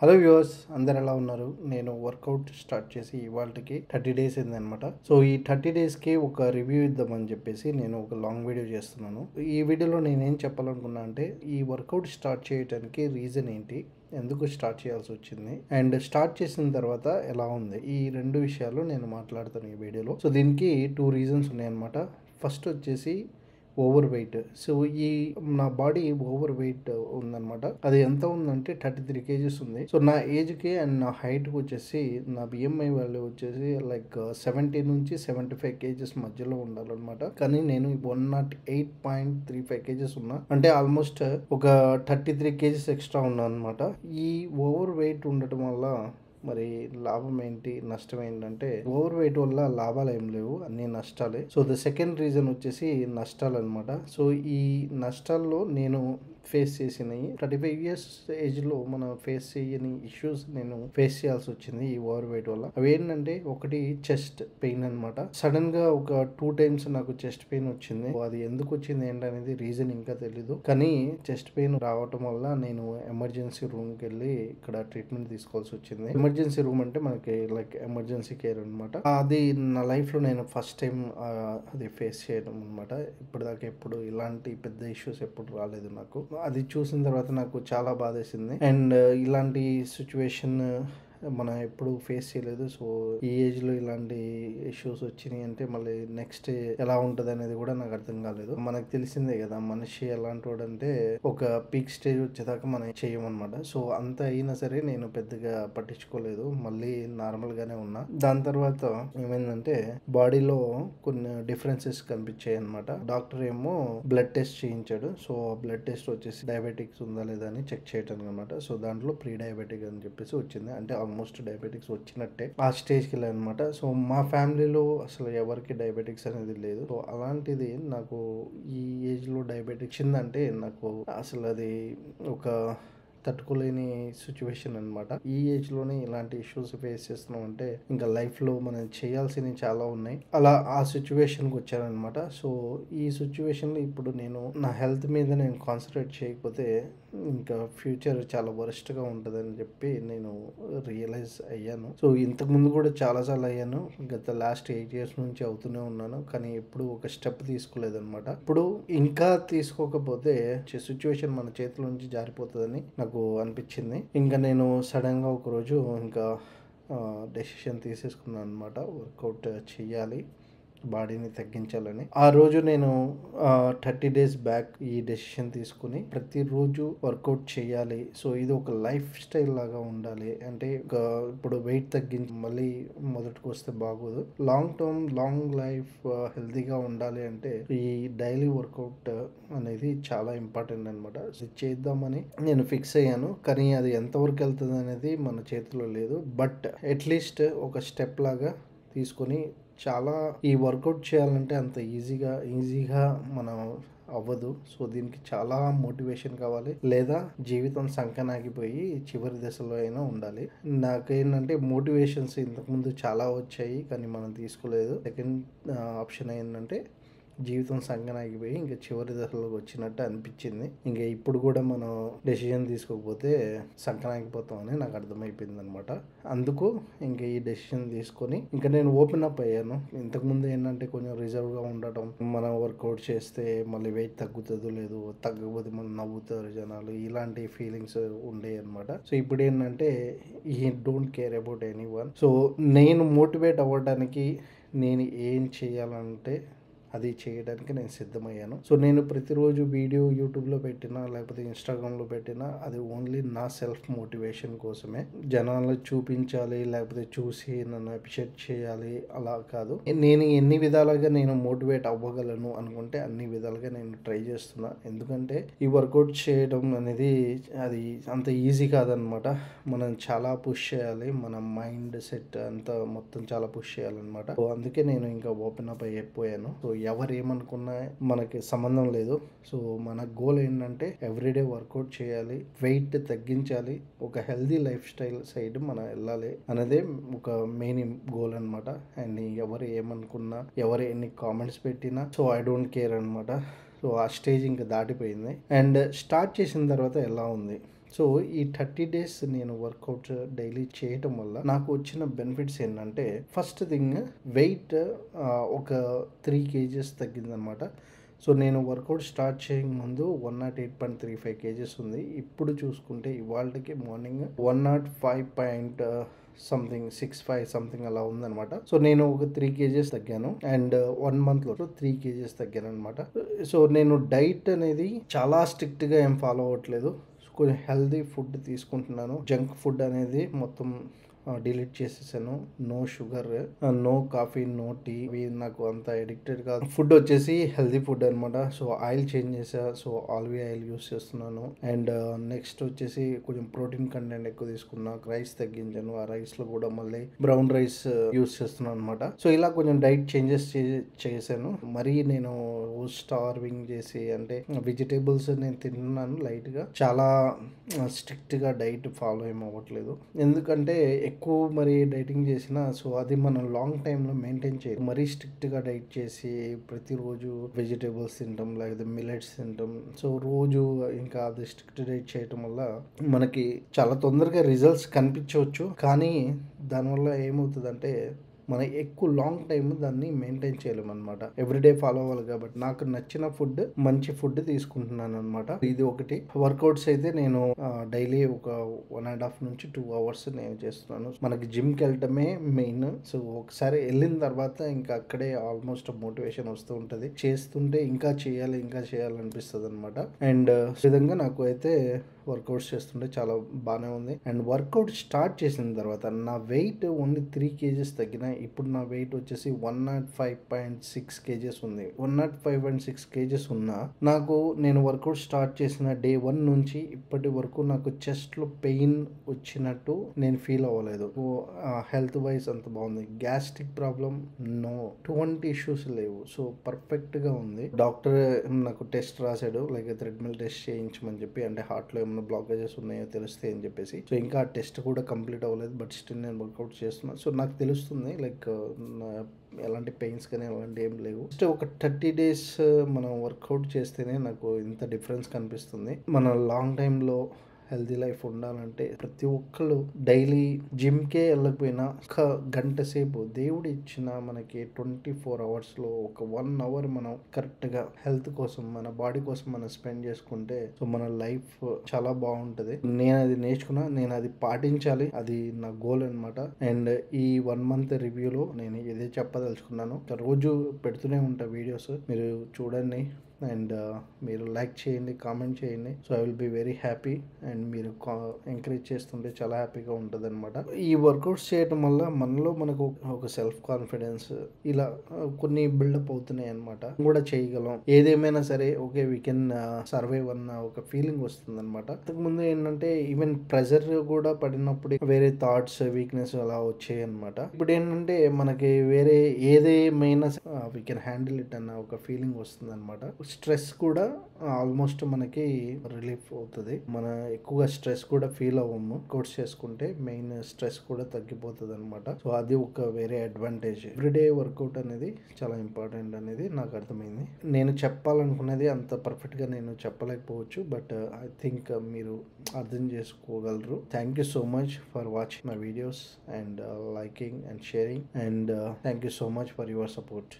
Hello viewers, అందరు ఎలా ఉన్నారు? నేను వర్కౌట్ స్టార్ట్ చేసి ఇవాళకి 30 డేస్ అయిందనమాట. సో ఈ 30 డేస్కి ఒక రివ్యూ ఇద్దామని చెప్పేసి నేను ఒక లాంగ్ వీడియో చేస్తున్నాను. ఈ వీడియోలో నేనేం చెప్పాలనుకున్నా అంటే, ఈ వర్కౌట్ స్టార్ట్ చేయడానికి రీజన్ ఏంటి, ఎందుకు స్టార్ట్ చేయాల్సి వచ్చింది, అండ్ స్టార్ట్ చేసిన తర్వాత ఎలా ఉంది, ఈ రెండు విషయాలు నేను మాట్లాడతాను ఈ వీడియోలో. సో దీనికి 2 రీజన్స్ ఉన్నాయన్నమాట. ఫస్ట్ వచ్చేసి ఓవర్ వెయిట్. సో ఈ నా బాడీ ఓవర్ వెయిట్ ఉందన్నమాట. అది ఎంత ఉందంటే 33 కేజీస్ ఉంది. సో నా ఏజ్కి అండ్ నా హైట్కి వచ్చేసి నా బిఎంఐ వాల్యూ వచ్చేసి లైక్ 70 నుంచి 75 కేజీస్ మధ్యలో ఉండాలన్నమాట. కానీ నేను 108.35 కేజీస్ ఉన్నా, అంటే ఆల్మోస్ట్ ఒక 33 కేజీస్ ఎక్స్ట్రా ఉన్నా అనమాట. ఈ ఓవర్ వెయిట్ ఉండటం వల్ల మరి లాభం ఏంటి, నష్టం ఏంటంటే, ఓవర్ వెయిట్ వల్ల లాభాలు ఏం లేవు, అన్ని నష్టాలే. సో ద సెకండ్ రీజన్ వచ్చేసి నష్టాలు అనమాట. సో ఈ నష్టాల్లో నేను ఫేస్ చేసినవి 35 ఇయర్స్ ఏజ్లో మనం ఫేస్ చేయని ఇష్యూస్ నేను ఫేస్ చేయాల్సి వచ్చింది ఈ ఓవర్ వెయిట్ వల్ల. అవి ఏంటంటే, ఒకటి చెస్ట్ పెయిన్ అనమాట. సడన్ గా ఒక 2 టైమ్స్ నాకు చెస్ట్ పెయిన్ వచ్చింది. అది ఎందుకు వచ్చింది ఏంటనేది రీజన్ ఇంకా తెలీదు. కానీ చెస్ట్ పెయిన్ రావటం వల్ల నేను ఎమర్జెన్సీ రూమ్కి వెళ్ళి ఇక్కడ ట్రీట్మెంట్ తీసుకోవాల్సి వచ్చింది. ఎమర్జెన్సీ రూమ్ అంటే మనకి లైక్ ఎమర్జెన్సీ కేర్ అనమాట. అది నా లైఫ్ లో నేను ఫస్ట్ టైం అది ఫేస్ చేయడం అనమాట. ఇప్పటిదాకా ఎప్పుడు ఇలాంటి పెద్ద ఇష్యూస్ ఎప్పుడు రాలేదు నాకు. అది చూసిన తర్వాత నాకు చాలా బాధేసింది. అండ్ ఇలాంటి సిచ్యువేషన్ మనం ఎప్పుడు ఫేస్ చేయలేదు. సో ఈ ఏజ్ లో ఇలాంటి ఇష్యూస్ వచ్చినాయి అంటే మళ్ళీ నెక్స్ట్ ఎలా ఉంటది అనేది కూడా నాకు అర్థం కాలేదు. మనకు తెలిసిందే కదా, మనిషి ఎలాంటి వాడు అంటే ఒక పీక్ స్టేజ్ వచ్చేదాకా మనం చేయమన్నమాట. సో అంత అయినా సరే నేను పెద్దగా పట్టించుకోలేదు, మళ్ళీ నార్మల్ గానే ఉన్నా. దాని తర్వాత ఏమైందంటే, బాడీలో కొన్ని డిఫరెన్సెస్ కనిపించాయి అనమాట. డాక్టర్ ఏమో బ్లడ్ టెస్ట్ చేయించాడు. సో బ్లడ్ టెస్ట్ వచ్చేసి డయాబెటిక్స్ ఉందా లేదా అని చెక్ చేయడానికి అనమాట. సో దాంట్లో ప్రీ డయాబెటిక్ అని చెప్పేసి వచ్చింది. అంటే ఆల్మోస్ట్ డయాబెటిక్స్ వచ్చినట్టే ఆ స్టేజ్కి వెళ్ళానమాట. సో మా ఫ్యామిలీలో అసలు ఎవరికి డయాబెటిక్స్ అనేది లేదు. సో అలాంటిది నాకు ఈ ఏజ్లో డయాబెటిక్స్ వచ్చిందంటే నాకు అసలు అది ఒక తట్టుకోలేని సిచ్యువేషన్ అనమాట. ఈ ఏజ్ లోనే ఇలాంటి ఇష్యూస్ ఫేస్ చేస్తున్నాం అంటే ఇంకా లైఫ్ లో మనం చేయాల్సినవి చాలా ఉన్నాయి. అలా ఆ సిచ్యువేషన్కి వచ్చానమాట. సో ఈ సిచ్యువేషన్ లో ఇప్పుడు నేను నా హెల్త్ మీద నేను కాన్సన్ట్రేట్ చేయకపోతే ఇంకా ఫ్యూచర్ చాలా వరస్ట్ గా ఉంటుందని చెప్పి నేను రియలైజ్ అయ్యాను. సో ఇంతకు ముందు కూడా చాలా అయ్యాను. గత లాస్ట్ 8 years నుంచి అవుతూనే ఉన్నాను, కానీ ఎప్పుడు ఒక స్టెప్ తీసుకోలేదన్నమాట. ఇప్పుడు ఇంకా తీసుకోకపోతే సిచ్యువేషన్ మన చేతిలో నుంచి జారిపోతుందని నాకు అనిపించింది. ఇంకా నేను సడన్ గా ఒక రోజు ఇంకా డెసిషన్ తీసేసుకున్నాను అనమాట. వర్కౌట్ చేయాలి, బాడీని తగ్గించాలని. ఆ రోజు నేను 30 days బ్యాక్ ఈ డెసిషన్ తీసుకుని ప్రతిరోజు వర్కౌట్ చేయాలి. సో ఇది ఒక లైఫ్ స్టైల్ లాగా ఉండాలి. అంటే ఇప్పుడు వెయిట్ తగ్గించి మళ్ళీ మొదటికి వస్తే బాగోదు. లాంగ్ టర్మ్ లాంగ్ లైఫ్ హెల్తీగా ఉండాలి అంటే ఈ డైలీ వర్కౌట్ అనేది చాలా ఇంపార్టెంట్ అనమాట. చేద్దామని నేను ఫిక్స్ అయ్యాను, కానీ అది ఎంతవరకు వెళ్తుంది అనేది మన చేతిలో లేదు. బట్ అట్లీస్ట్ ఒక స్టెప్ లాగా తీసుకొని, చాలా ఈ వర్కౌట్ చేయాలంటే అంత ఈజీగా మనం అవ్వదు. సో దీనికి చాలా మోటివేషన్ కావాలి, లేదా జీవితం సంకనాగిపోయి చివరి దశలో అయినా ఉండాలి. నాకేంటంటే మోటివేషన్స్ ఇంతకుముందు చాలా వచ్చాయి, కానీ మనం తీసుకోలేదు. సెకండ్ ఆప్షన్ ఏంటంటే జీవితం సంగనాగిపోయి ఇంకా చివరి దశలోకి వచ్చినట్టు అనిపించింది. ఇంకా ఇప్పుడు కూడా మనం డెసిషన్ తీసుకోకపోతే సంకనాగిపోతామని నాకు అర్థమైపోయింది అనమాట. అందుకు ఇంకా ఈ డెసిషన్ తీసుకొని ఇంకా నేను ఓపెన్ అప్ అయ్యాను. ఇంతకుముందు ఏంటంటే కొంచెం రిజర్వ్గా ఉండటం, మనం వర్కౌట్ చేస్తే మళ్ళీ వెయిట్ తగ్గుతుందో లేదు, తగ్గకపోతే మళ్ళీ నవ్వుతారు జనాలు, ఇలాంటి ఫీలింగ్స్ ఉండేవి అనమాట. సో ఇప్పుడు ఏంటంటే ఈ don't care about any one. So నేను మోటివేట్ అవ్వడానికి నేను ఏం చేయాలంటే అది చేయడానికి నేను సిద్ధమయ్యాను. సో నేను ప్రతిరోజు వీడియో యూట్యూబ్లో పెట్టినా లేకపోతే ఇన్స్టాగ్రామ్లో పెట్టినా అది ఓన్లీ నా సెల్ఫ్ మోటివేషన్ కోసమే. జనాలకు చూపించాలి లేకపోతే చూసి నన్ను అప్రిషియేట్ చేయాలి అలా కాదు. నేను ఎన్ని విధాలుగా నేను మోటివేట్ అవ్వగలను అనుకుంటే అన్ని విధాలుగా నేను ట్రై చేస్తున్నా. ఎందుకంటే ఈ వర్కౌట్ చేయడం అనేది అది అంత ఈజీ కాదనమాట. మనం చాలా పుష్ చేయాలి, మన మైండ్ సెట్ అంతా మొత్తం చాలా పుష్ చేయాలన్నమాట. సో అందుకే నేను ఇంకా ఓపెన్ అప్ అయిపోయాను. సో ఎవరు ఏమనుకున్నా మనకి సంబంధం లేదు. సో మన గోల్ ఏంటంటే ఎవ్రీడే వర్కౌట్ చేయాలి, వెయిట్ తగ్గించాలి, ఒక హెల్దీ లైఫ్ స్టైల్ సైడ్ మనం వెళ్ళాలి అనేదే ఒక మెయిన్ గోల్ అనమాట. అండ్ ఎవరు ఏమనుకున్నా, ఎవరు ఎన్ని కామెంట్స్ పెట్టినా సో ఐ డోంట్ కేర్ అనమాట. సో ఆ స్టేజ్ ఇంకా దాటిపోయింది. అండ్ స్టార్ట్ చేసిన తర్వాత ఎలా ఉంది, సో ఈ 30 డేస్ నేను వర్కౌట్ డైలీ చేయటం వల్ల నాకు వచ్చిన బెనిఫిట్స్ ఏంటంటే, ఫస్ట్ థింగ్ వెయిట్ ఒక 3 కేజెస్ తగ్గిందనమాట. సో నేను వర్కౌట్ స్టార్ట్ చేయక ముందు 108.35 కేజెస్ ఉంది. ఇప్పుడు చూసుకుంటే ఇవాళకి మార్నింగ్ 105 సంథింగ్ 65 సంథింగ్ అలా ఉందన్నమాట. సో నేను ఒక 3 కేజెస్ తగ్గాను అండ్ 1 మంత్లో 3 కేజెస్ తగ్గాను అనమాట. సో నేను డైట్ అనేది చాలా స్ట్రిక్ట్గా ఏం ఫాలో అవ్వట్లేదు. కొంచెం హెల్దీ ఫుడ్ తీసుకుంటున్నాను. జంక్ ఫుడ్ అనేది మొత్తం డిలీట్ చేసేసాను. No sugar, no coffee, no tea. ఇవి నాకు అంత ఎడిక్టెడ్ కాదు. ఫుడ్ వచ్చేసి హెల్దీ ఫుడ్ అనమాట. సో ఆయిల్ చేంజ్ చేసా. సో ఆలివ్ ఆయిల్ యూస్ చేస్తున్నాను. అండ్ నెక్స్ట్ వచ్చేసి కొంచెం ప్రోటీన్ కంటెంట్ ఎక్కువ తీసుకున్నా. రైస్ తగ్గించాను. ఆ రైస్ లో కూడా మళ్ళీ బ్రౌన్ రైస్ యూస్ చేస్తున్నాను అనమాట. సో ఇలా కొంచెం డైట్ చేంజెస్ చేశాను. మరీ నేను స్టార్వింగ్ చేసి అంటే వెజిటేబుల్స్ నేను తింటున్నాను లైట్ గా. చాలా స్ట్రిక్ట్ గా డైట్ ఫాలో ఏం అవ్వట్లేదు. ఎందుకంటే ఎక్కువ మరి డైటింగ్ చేసినా సో అది మనం లాంగ్ టైంలో మెయింటైన్ చేయాలి. మరీ స్ట్రిక్ట్గా డైట్ చేసి ప్రతిరోజు వెజిటేబుల్స్ తింటాం, లేకపోతే మిల్లెట్స్ తింటాం. సో రోజు ఇంకా అది స్ట్రిక్ట్ డైట్ చేయటం వల్ల మనకి చాలా తొందరగా రిజల్ట్స్ కనిపించవచ్చు. కానీ దానివల్ల ఏమవుతుందంటే మనం ఎక్కువ లాంగ్ టైం దాన్ని మెయింటైన్ చేయలేము అనమాట. ఎవ్రీడే ఫాలో అవ్వాలి కాబట్టి నాకు నచ్చిన ఫుడ్, మంచి ఫుడ్ తీసుకుంటున్నాను అనమాట. ఇది ఒకటి. వర్కౌట్స్ అయితే నేను డైలీ ఒక 1.5 నుంచి 2 అవర్స్ నేను చేస్తున్నాను. మనకి జిమ్కి వెళ్ళటమే మెయిన్. సో ఒకసారి వెళ్ళిన తర్వాత ఇంకా అక్కడే ఆల్మోస్ట్ మోటివేషన్ వస్తూ ఉంటుంది. చేస్తుంటే ఇంకా చేయాలనిపిస్తుంది అనమాట. అండ్ విధంగా నాకు అయితే వర్కౌట్స్ చేస్తుంటే చాలా బాగానే ఉంది. అండ్ వర్కౌట్ స్టార్ట్ చేసిన తర్వాత నా వెయిట్ ఓన్లీ 3 కేజెస్ తగ్గిన. ఇప్పుడు నా వెయిట్ వచ్చేసి 105.6 కేజెస్ ఉంది. 105.6 కేజెస్ ఉన్నా నాకు నేను వర్కౌట్ స్టార్ట్ చేసిన డే 1 నుంచి ఇప్పటి వరకు నాకు చెస్ట్ లో పెయిన్ వచ్చినట్టు నేను ఫీల్ అవ్వలేదు. హెల్త్ వైజ్ అంత బాగుంది. గ్యాస్ట్రిక్ ప్రాబ్లం నో, ఎటువంటి ఇష్యూస్ లేవు. సో పర్ఫెక్ట్ గా ఉంది. డాక్టర్ నాకు టెస్ట్ రాశాడు, లైక్ థ్రెడ్మిల్ టెస్ట్ చేయించమని చెప్పి. అంటే హార్ట్ లో ఏమైనా బ్లాకేజెస్ ఉన్నాయో తెలుస్తాయి అని చెప్పేసి. సో ఇంకా ఆ టెస్ట్ కూడా కంప్లీట్ అవ్వలేదు, బట్ స్టిల్ నేను వర్కౌట్ చేస్తున్నాను. సో నాకు తెలుస్తుంది లైక్ ఎలాంటి పెయిన్స్ కానీ అలాంటి ఏం లేవు. జస్ట్ ఒక 30 డేస్ మనం వర్కౌట్ చేస్తేనే నాకు ఇంత డిఫరెన్స్ కనిపిస్తుంది. మన లాంగ్ టైంలో హెల్తీ లైఫ్ ఉండాలంటే ప్రతి ఒక్కళ్ళు డైలీ జిమ్కే వెళ్ళకపోయినా ఒక గంట సేపు దేవుడు ఇచ్చిన మనకి 24 అవర్స్లో ఒక 1 అవర్ మనం కరెక్ట్గా హెల్త్ కోసం, మన బాడీ కోసం మనం స్పెండ్ చేసుకుంటే సో మన లైఫ్ చాలా బాగుంటుంది. నేను అది నేర్చుకున్నా, నేను అది పాటించాలి. అది నా గోల్ అనమాట. అండ్ ఈ 1 మంత్ రివ్యూలో నేను ఇదే చెప్పదలుచుకున్నాను. రోజు పెడుతూనే ఉంటా వీడియోస్, మీరు చూడండి. అండ్ మీరు లైక్ చేయండి, కామెంట్ చేయండి. So I will be very happy. And మీరు ఎంకరేజ్ చేస్తుంటే చాలా హ్యాపీగా ఉంటుంది అనమాట. ఈ వర్కౌట్స్ చేయడం వల్ల మనలో మనకు ఒక సెల్ఫ్ కాన్ఫిడెన్స్ ఇలా కొన్ని బిల్డప్ అవుతున్నాయి అనమాట. కూడా చేయగలం, ఏదేమైనా సరే ఓకే వీ కెన్ సర్వైవ్ అన్న ఒక ఫీలింగ్ వస్తుంది అనమాట. అంతకుముందు ఏంటంటే ఈవెన్ ప్రెజర్ కూడా పడినప్పుడు వేరే థాట్స్, వీక్నెస్ అలా వచ్చాయి అనమాట. ఇప్పుడు ఏంటంటే మనకి వేరే ఏదేమైనా వీ కెన్ హ్యాండిల్ ఇట్ అన్న ఒక ఫీలింగ్ వస్తుంది అనమాట. స్ట్రెస్ కూడా ఆల్మోస్ట్ మనకి రిలీఫ్ అవుతుంది. మన ఎక్కువగా స్ట్రెస్ కూడా ఫీల్ అవ్వము కోర్స్ చేసుకుంటే. మెయిన్ స్ట్రెస్ కూడా తగ్గిపోతుంది అనమాట. సో అది ఒక వేరే అడ్వాంటేజ్. ఎవ్రీడే వర్కౌట్ అనేది చాలా ఇంపార్టెంట్ అనేది నాకు అర్థమైంది. నేను చెప్పాలనుకున్నది అంత పర్ఫెక్ట్ గా నేను చెప్పలేకపోవచ్చు, బట్ ఐ థింక్ మీరు అర్థం చేసుకోగలరు. Thank you so much for watching my videos and liking and sharing. And thank you so much for your support.